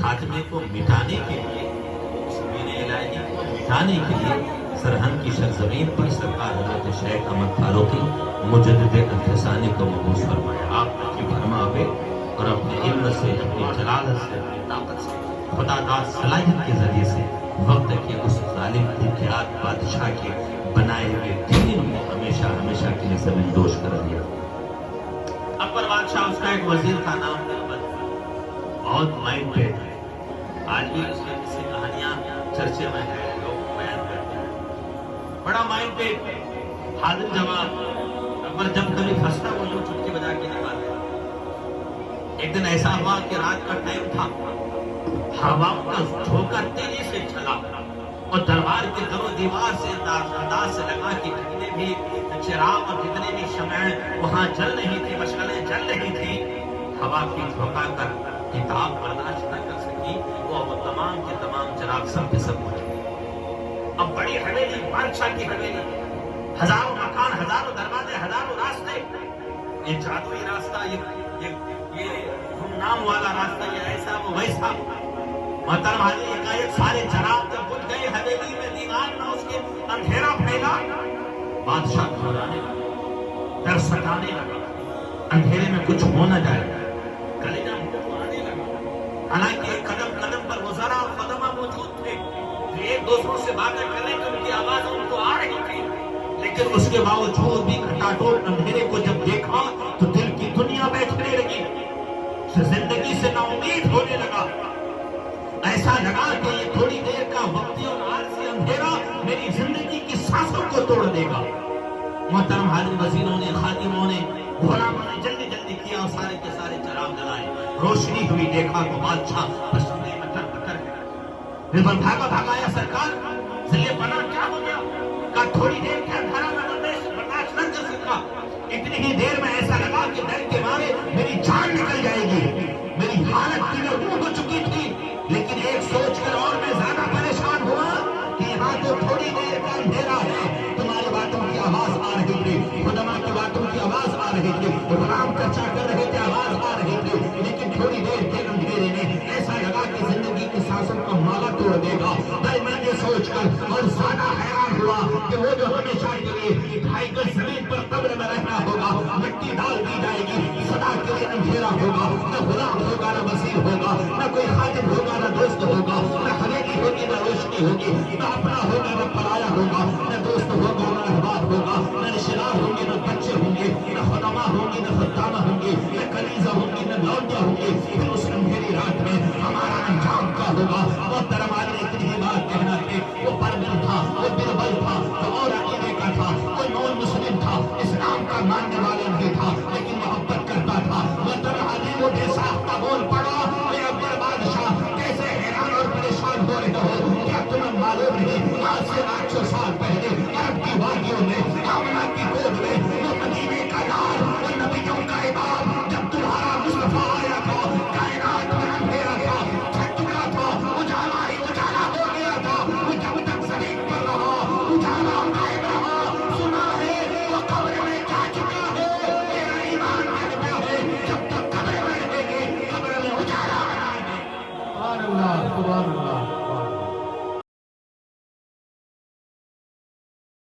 خاتمے کو مٹانے کے لیے، میرے الہی کو مٹانے کے لیے سرہند کی سرزمین پر سرکار حضرت شیخ احمد فاروقی مجدد الفسانی کو مبعوث فرمایا۔ آپ کی فرماوے اور اپنے علم سے، اپنی جلالت سے، اپنی طاقت سے، خدا داد صلاحیت کے ذریعے سے وقت کے اس ظالم خوفیات بادشاہ کے بنائے ہوئے دین کو ہمیشہ ہمیشہ کے لیے زمین دوش کر دیا۔ اکبر بادشاہ، اس کا ایک وزیر کا نام بہت مائنڈ پہ ہے، آج بھی اس کی کسی کہانیاں چرچے میں ہے، لوگ بیان کرتے ہیں۔ بڑا مائنڈ پہ حاضر جواب، اکبر جب کبھی پھنستا وہ جو چٹکی بجا کے نکالتے۔ ایک دن ایسا ہوا کہ رات کا ٹائم تھا، ہوا کا جھونکا تیزی سے چلا اور دربار کے در و دیوار سے انداز سے لگا کہ جتنے بھی چراغ اور جتنے بھی شمعیں وہاں جل رہی تھی، مشعلیں جل رہی تھی، ہوا کی جھونکا کر کتاب برداشت نہ کر سکی، وہ تمام کے تمام چراغ سب کے سب بجھ گئے۔ اب بڑی حویلی، بادشاہ کی حویلی، ہزاروں مکان، ہزاروں دروازے، ہزاروں راستے، یہ جادوئی راستہ، یہ گمنام والا راستہ، یہ ایسا وہ ویسا۔ محترم حاضرین، ایک سارے چراغ جب بجھ گئے حویلی میں، دیوار میں اس کے اندھیرا پھیلا، بادشاہ گھبرانے لگا، ڈر ستانے لگا، اندھیرے میں کچھ ہو نہ جائے، کلیجہ آنے لگا۔ حالانکہ ایک قدم قدم پر وزراء اور خدمہ موجود تھے جو ایک دوسروں سے باتیں کر رہے تھے، ان کی آواز ان کو آ رہی تھی، لیکن اس کے باوجود بھی کھٹاٹوٹ اندھیرے کو جب دیکھا تو دل کی دنیا بیٹھنے لگی، زندگی سے نا امید ہونے لگا۔ ایسا لگا کہ یہ تھوڑی دیر کا وقتی اور عارضی اندھیرا میری زندگی کی سانسوں کو توڑ دے گا۔ محترم حاضر، وزیروں نے، خادموں نے، غلاموں نے جلدی جلدی کیا اور سارے کے سارے چراغ جلائے۔ روشنی ہوئی، دیکھا تو بادشاہ پسینے میں تر بتر گیا۔ بھاگا بھاگایا، سرکار ذل پناہ کیا ہو گیا؟ کہا تھوڑی دیر کے اندھیرا میں برداشت نہ کر سکا، اتنی ہی دیر میں ایسا لگا کہ ڈر کے مارے میری جان نکل جائے گی، میری حالت کی نرمو ہو چکی تھی، لیکن ایک سوچ کر اور میں زیادہ پریشان ہوا کہ یہاں تو تھوڑی دیر کا اندھیرا ہے، تمہاری باتوں کی آواز آ رہی تھی، خدمہ کی باتوں کی آواز آ رہی تھی، غلام چرچا کر رہے تھے، آواز آ رہی تھی، لیکن تھوڑی دیر کے اندھیرے نے ایسا لگا کہ زندگی کی سانسوں کا مالا توڑ دے گا۔ میں نے سوچ کر اور زیادہ حیران ہوا کہ وہ جو ہمیشہ کے لیے 2.5 گز زمین پر قبر میں رہنا ہوگا، مٹی ڈال دی جائے گی، سدا کے لیے اندھیرا ہوگا، نہ غلام ہوگا، نہ وزیر ہوگا، نہ کوئی خادم ہوگا، نہ دوست ہوگا، نہ حویلی ہوگی، نہ روشنی ہوگی، نہ اپنا ہوگا، نہ پرایا ہوگا، نہ دوست ہوگا، نہ احباب ہوگا، نہ رشتہ دار ہوں گے، نہ بچے ہوں گے، نہ خدمہ ہوں گے، نہ خدامہ ہوں گے، نہ کنیزہ ہوں گی، نہ لونڈیاں ہوں گی۔ پھر اس اندھیری رات میں ہمارا انجام کیا ہوگا؟ محترم حاضرین، اتنی ہی بات کہنا تھے، وہ پرگل تھا، وہ بربل تھا، وہ اور عقیدے کا تھا، وہ نون مسلم تھا، اسلام کا ماننے والا نہیں تھا، لیکن محبت کرتا تھا۔ محترم حاضرین، وہ